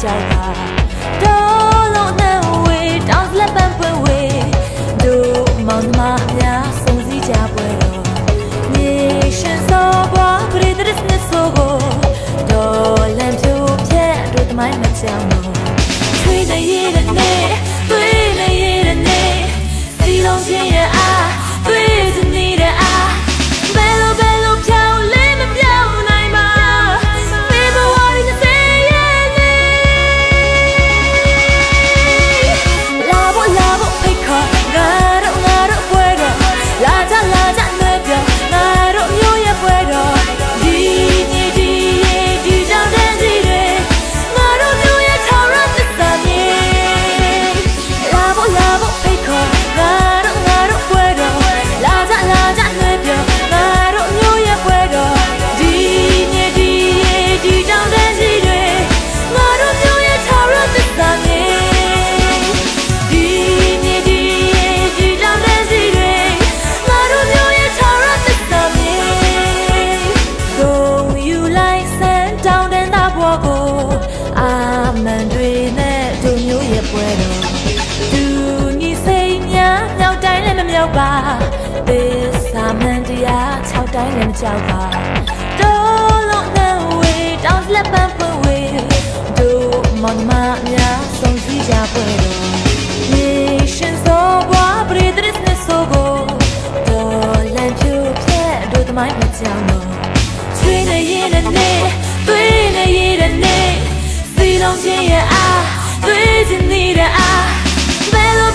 ကြောက်ပါတော်လုံးနဲ့ဝေးတောင်းလက်ပန်းပွင့်ဝေးတို့မောင်နှမများစုံစည်းကြပွဲတော်မြေရှင်စောဘွားပရိသတ်နဲ့ဆိုကိုတော်လမ်းပြိုပြဲတို့သမိုင်းမကြောက်တော့ထွေးနေရတဲ့နေ့သွေးနေရတဲ့နေ့စီလုံးချင်းရဲ့အားသွေးစနေတဲ့အားဘယ်လိုဖြောင်းလဲမပြောင်းနိုင်ပါဖေဖော်ဝါရီ20ရက်နေ့လာဖို့ဖိတ်ခေါ်ငါတို့ပွဲတော်လာကြနွေပြောင်းငါတို့မျိုးရဲ့ပွဲတော်ဒီညီဒီရဲ့ဒီကြောင့်တဲ့စီတွေငါတို့မျိုးရဲ့ထောင်ရသစ္စာမြေလာဖို့ဖိတ်ခေါ်ငါတို့ပွဲတော်လာကြနွေပြောင်းငါတို့မျိုးရဲ့ပွဲတော်ဒီညီဒီရဲ့ဒီကြောင့်တဲ့စီတွေငါတို့မျိုးရဲ့ထောင်ရသစ္စာမြေဒီညီဒီရဲ့ဒီကြောင့်တဲ့စီတွေငါတို့မျိုးရဲ့ထောင်ရသစ္စာမြေကိုယူလိုက်စမ်းတောင်းတန်းသားဘွားကိုအာမန်တွေနဲ့တို့မျိုးရဲ့ပွဲတော်သူညီစိတ်များမြောက်တိုင်းလည်းမမြောက်ပါသစ္စာမှန်တရား6တိုင်းလည်းမကြောက်ပါတော်လုံးနဲ့ဝေးတောင်းလက်ပန်းပွင့်ဝေးတို့မောင်နှမများစုံစည်းကြပွဲတော်မြေရှင်စောဘွားပရိသတ်နဲ့ဆိုကိုတော်လမ်းပြိုပြဲတို့သမိုင်းမကြောက်တော့ချွေးနေရတဲ့နေ့သွေးနေရတဲ့နေ့စီလုံးချင်းရဲ့အားသွေးစနေတဲ့အားဘယ်လို